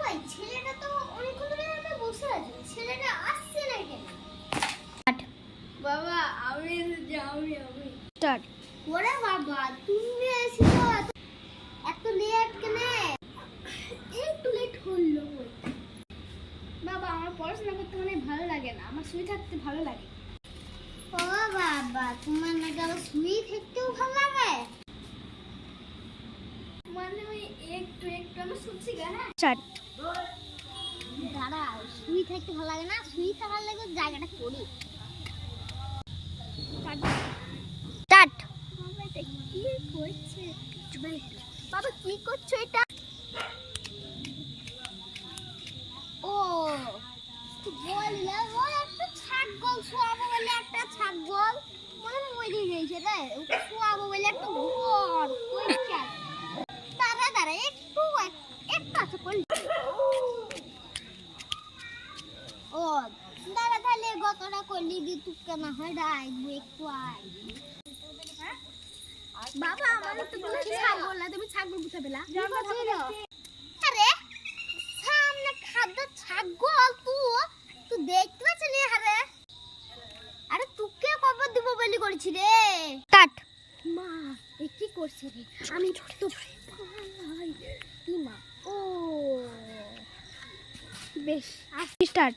কই ছেলেটা তো অনেকক্ষণ ধরে আমরা বসে আছি, ছেলেটা আসছে না কেন? বাবা আমি যাওনি আমি স্টার্ট। ওরে বাবা তুমি এসেছো এত লেট কেন? একটু লেট হলো। বাবা আমার পড়াশোনা করতে মানে ভালো লাগে না, আমার শুয়ে থাকতে ভালো লাগে। ও বাবা তোমার নাকি আবার শুয়ে থাকতেও ভালো লাগে? মানে ওই একটু একটু আমি শুনছি কেন। স্টার্ট। দাঁড়াও, শুয়ে থাকতে ভালো লাগে না? শুয়ে থাকার লাগে জায়গাটা করি। স্টার্ট। বাবা এটা কি করছে? বাবা কি করছো এটা? ও বললে ও একটা ছাগল শোয়াবো বলে, একটা ছাগল মনে মরে গেছে রে, ওকে শোয়াবো বলে একটা ঘর কইছে। দাঁড়া দাঁড়া একটু একটু আছে করলি। ও দাঁড়া তাহলে গতটা করলি দি তুই না হয় রাখবো একটু আয়। বাবা আমার তো কোনো ছাগল না, তুমি ছাগল বুঝতে পেলা? আরে সামনে খাদ্য ছাগল তুই দেখতে পাচ্ছিলি? আরে তুকে কবর দিব বলি করেছি রে। কাট। মা এ কি করছে রে? আমি তো ভাই কি মা? ও বেশ স্টার্ট।